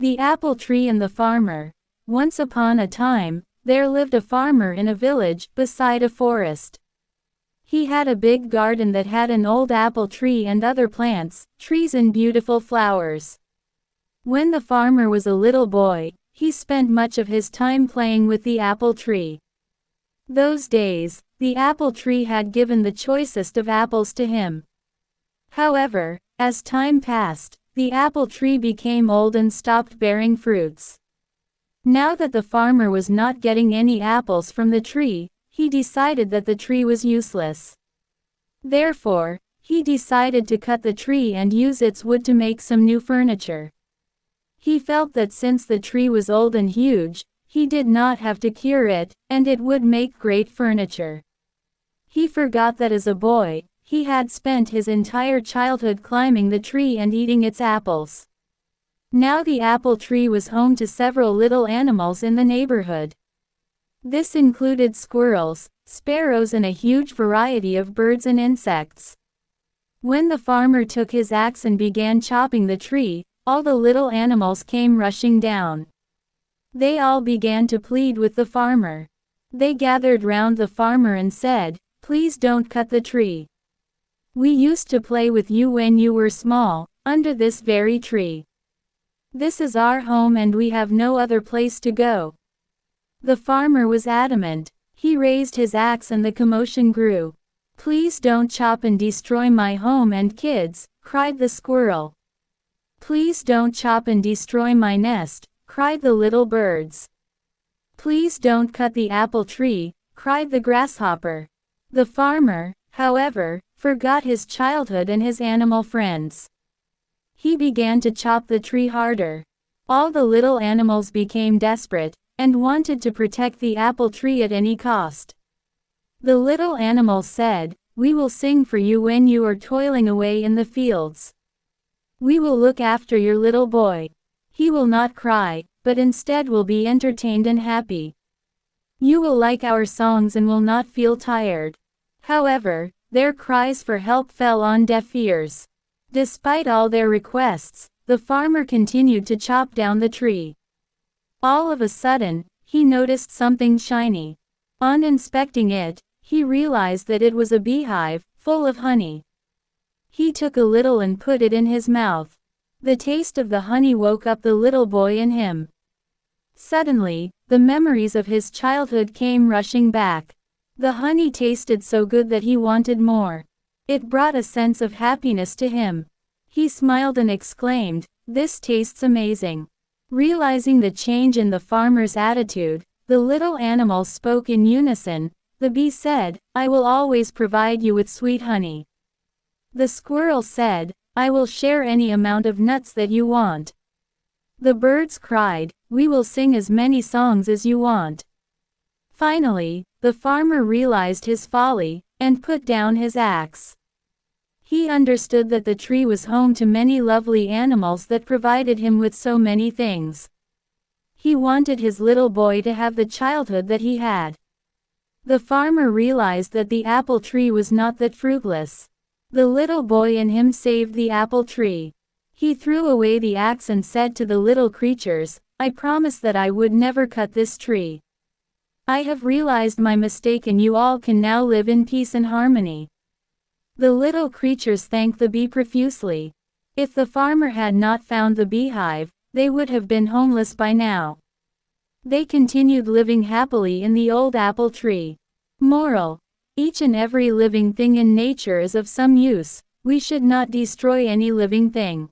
The Apple Tree and the Farmer. Once upon a time, there lived a farmer in a village, beside a forest. He had a big garden that had an old apple tree and other plants, trees and beautiful flowers. When the farmer was a little boy, he spent much of his time playing with the apple tree. Those days, the apple tree had given the choicest of apples to him. However, as time passed, the apple tree became old and stopped bearing fruits. Now that the farmer was not getting any apples from the tree, he decided that the tree was useless. Therefore, he decided to cut the tree and use its wood to make some new furniture. He felt that since the tree was old and huge, he did not have to cure it, and it would make great furniture. He forgot that as a boy, he had spent his entire childhood climbing the tree and eating its apples. Now the apple tree was home to several little animals in the neighborhood. This included squirrels, sparrows and a huge variety of birds and insects. When the farmer took his axe and began chopping the tree, all the little animals came rushing down. They all began to plead with the farmer. They gathered round the farmer and said, "Please don't cut the tree. We used to play with you when you were small, under this very tree. This is our home and we have no other place to go." The farmer was adamant. He raised his axe and the commotion grew. "Please don't chop and destroy my home and kids," cried the squirrel. "Please don't chop and destroy my nest," cried the little birds. "Please don't cut the apple tree," cried the grasshopper. The farmer, however, forgot his childhood and his animal friends. He began to chop the tree harder. All the little animals became desperate, and wanted to protect the apple tree at any cost. The little animals said, "We will sing for you when you are toiling away in the fields. We will look after your little boy. He will not cry, but instead will be entertained and happy. You will like our songs and will not feel tired." However, their cries for help fell on deaf ears. Despite all their requests, the farmer continued to chop down the tree. All of a sudden, he noticed something shiny. On inspecting it, he realized that it was a beehive, full of honey. He took a little and put it in his mouth. The taste of the honey woke up the little boy in him. Suddenly, the memories of his childhood came rushing back. The honey tasted so good that he wanted more. It brought a sense of happiness to him. He smiled and exclaimed, "This tastes amazing." Realizing the change in the farmer's attitude, the little animals spoke in unison. The bee said, "I will always provide you with sweet honey." The squirrel said, "I will share any amount of nuts that you want." The birds cried, "We will sing as many songs as you want." Finally, the farmer realized his folly, and put down his axe. He understood that the tree was home to many lovely animals that provided him with so many things. He wanted his little boy to have the childhood that he had. The farmer realized that the apple tree was not that fruitless. The little boy in him saved the apple tree. He threw away the axe and said to the little creatures, "I promised that I would never cut this tree. I have realized my mistake and you all can now live in peace and harmony." The little creatures thanked the bee profusely. If the farmer had not found the beehive, they would have been homeless by now. They continued living happily in the old apple tree. Moral: each and every living thing in nature is of some use. We should not destroy any living thing.